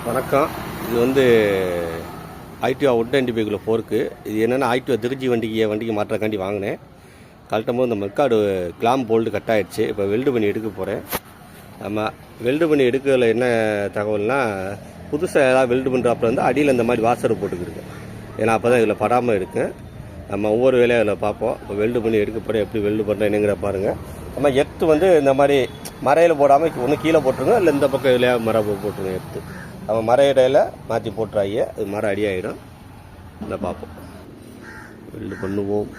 வணக்கம். இது வந்து ஐடிஓ 195 ஃபோர்க்கு. இது என்னென்னா ஐடிஓ திருச்சி வண்டிக்கு மாற்றக்காண்டி வாங்கினேன். கழட்டும் போது இந்த மெக்காடு கிளாம் போல்டு கட் ஆகிடுச்சு. இப்போ வெல்டு பண்ணி எடுக்க போகிறேன். நம்ம வெல்டு பண்ணி எடுக்கிறதுல என்ன தகவல்னால், புதுசாக ஏதாவது வெல்டு பண்ணுறாப்புல வந்து அடியில் இந்த மாதிரி வாசர் போட்டுக்கிருக்கு. ஏன்னா அப்போ தான் இதில் படாமல் இருக்கும். நம்ம ஒவ்வொரு வேலையும் அதில் பார்ப்போம். இப்போ வெல்டு பண்ணி எடுக்க போகிறேன், எப்படி வெல்டு பண்ணுறேனுங்கிற பாருங்கள். நம்ம எர்த்து வந்து இந்த மாதிரி மரையில் போடாமல் ஒன்று கீழே போட்டுருங்க, இல்லை இந்த பக்கம் இதில் மரம் போட்டுருங்க. எர்த்து நம்ம மர இடையில மாற்றி போட்டுறாங்க, அது மரம் அடியாகிடும். இதை பார்ப்போம், வெல்டு பண்ணுவோம்.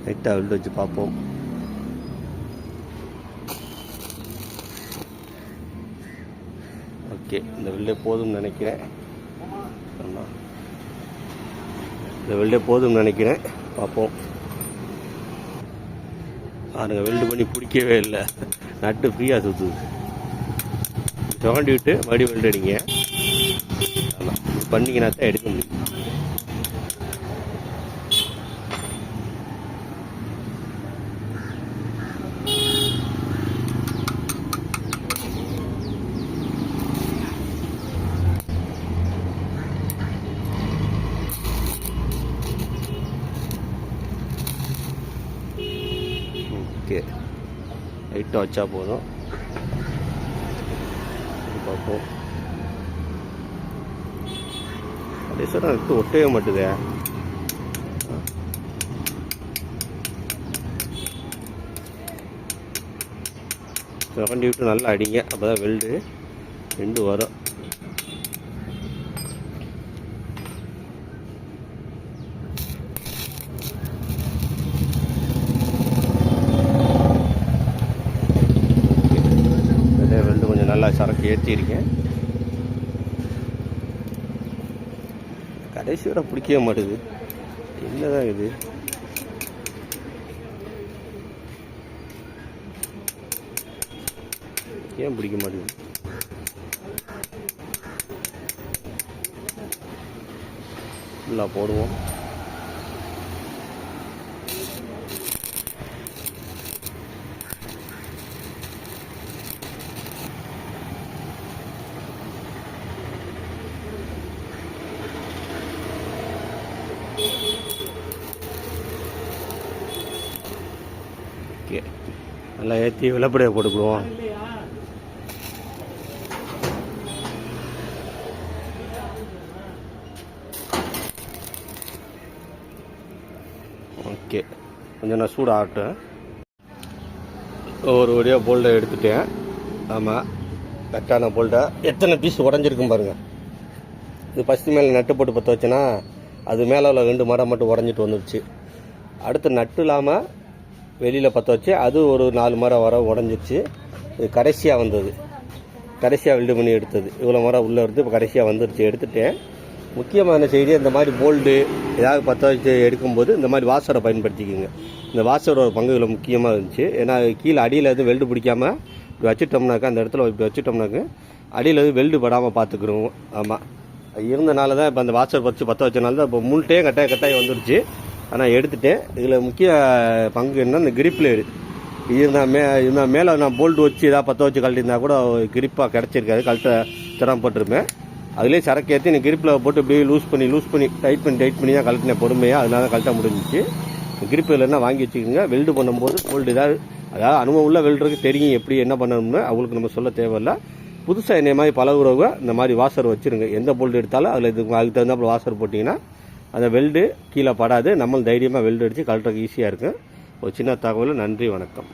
லைட்டாக வெல்டு வச்சு பார்ப்போம். ஓகே, இந்த வெல்டே போதும்னு நினைக்கிறேன். இந்த வெல்டே போதும்னு நினைக்கிறேன். பார்ப்போம். பாருங்கள், வெல்டு பண்ணி பிடிக்கவே இல்லை. நட்டு ஃப்ரீயாக சுற்றுது. சுரண்டி விட்டு மறுபடியும் வெல்டு அடிங்க. ஆமாம், பண்ணிங்கன்னா தான் எடுக்க முடியும். ஓகே, லைட்டாக வச்சா போதும். பார்ப்போம். அதே சார் எனக்கு ஒட்டவே மாட்டுதே. சுரண்டி விட்டு நல்லா அடிங்க, அப்போ தான் வெல்டு ரெண்டு வரும். நல்லா சரக்கு ஏற்றிருக்கேன். கடைசி வரை பிடிக்கவே மாட்டுது. என்னதான் இது? ஏன் பிடிக்க மாட்டேங்குது? நல்லா போடுவோம். நல்லா ஏற்றி விளப்படையை போட்டுக்குவோம். ஓகே, கொஞ்சம் நான் சூடு ஆகட்டும். ஒரு வழியாக போல்டை எடுத்துட்டேன். ஆமாம், கரெக்டான போல்டை. எத்தனை பீஸ் உடஞ்சிருக்கும் பாருங்கள். இது ஃபஸ்ட்டு மேலே நட்டு போட்டு பற்ற வச்சேன்னா அது மேலே உள்ள 2 மரம் மட்டும் உடஞ்சிட்டு வந்துடுச்சு. அடுத்து நட்டு இல்லாமல் வெளியில் பற்ற வச்சு அது ஒரு 4 மரம் வர உடஞ்சிச்சு. இது கடைசியாக வந்தது, கடைசியாக வெல்டு பண்ணி எடுத்தது. இவ்வளோ மரம் உள்ளே எடுத்து இப்போ கடைசியாக வந்துடுச்சு. எடுத்துட்டேன். முக்கியமான செய்தி, இந்த மாதிரி போல்டு ஏதாவது பற்ற வச்சு எடுக்கும்போது இந்த மாதிரி வாசரை பயன்படுத்திக்கோங்க. இந்த வாசரோட பங்கு இதில் முக்கியமாக இருந்துச்சு. ஏன்னா கீழே அடியில் எதுவும் வெல்டு பிடிக்காமல் இப்படி வச்சுட்டோம்னாக்கா, அந்த இடத்துல இப்படி வச்சுட்டோம்னாக்க அடியில் எதுவும் வெல்டு படாமல் பார்த்துக்கிறோம். ஆமாம், இருந்தனால தான் இப்போ அந்த வாசர் வச்சு பற்ற வச்சனால தான் இப்போ முள்ட்டே கட்டாயி வந்துடுச்சு. ஆனால் எடுத்துட்டேன். இதில் முக்கிய பங்கு என்ன, இந்த கிரிப்பில் இருந்தால் மேலே நான் போல்டு வச்சு ஏதாவது பற்ற வச்சு கழட்டிருந்தா கூட கிரிப்பாக கிடச்சிருக்காது, கழட்ட சிரமப்பட்டிருப்பேன். அதுலேயே சரக்கு ஏற்றி நீ கிரிப்பில் போட்டு இப்படியே லூஸ் பண்ணி டைட் பண்ணி தான் கழட்டினேன் பொறுமையாக. அதனால கழட்ட முடிஞ்சிச்சு. கிரிப்பு இல்லைன்னா வாங்கி வச்சுக்கோங்க. வெல்டு பண்ணும்போது போல்டு அதாவது அனுபவம் உள்ள வெல்டருக்கு தெரியும் எப்படி என்ன பண்ணணும்னு. அவங்களுக்கு நம்ம சொல்ல தேவையில்லை. புதுசாக என்னை மாதிரி பழகுறவங்க இந்த மாதிரி வாசர் வச்சுருங்க. எந்த போல்டு எடுத்தாலும் அதில் அதுக்கு தகுந்தாப்புல வாசர் போட்டிங்கன்னா அந்த வெல்டு கீழே படாது. நம்ம தைரியமாக வெல்டு அடித்து கழட்டுறதுக்கு ஈஸியாக இருக்கும். ஒரு சின்ன தகவல். நன்றி, வணக்கம்.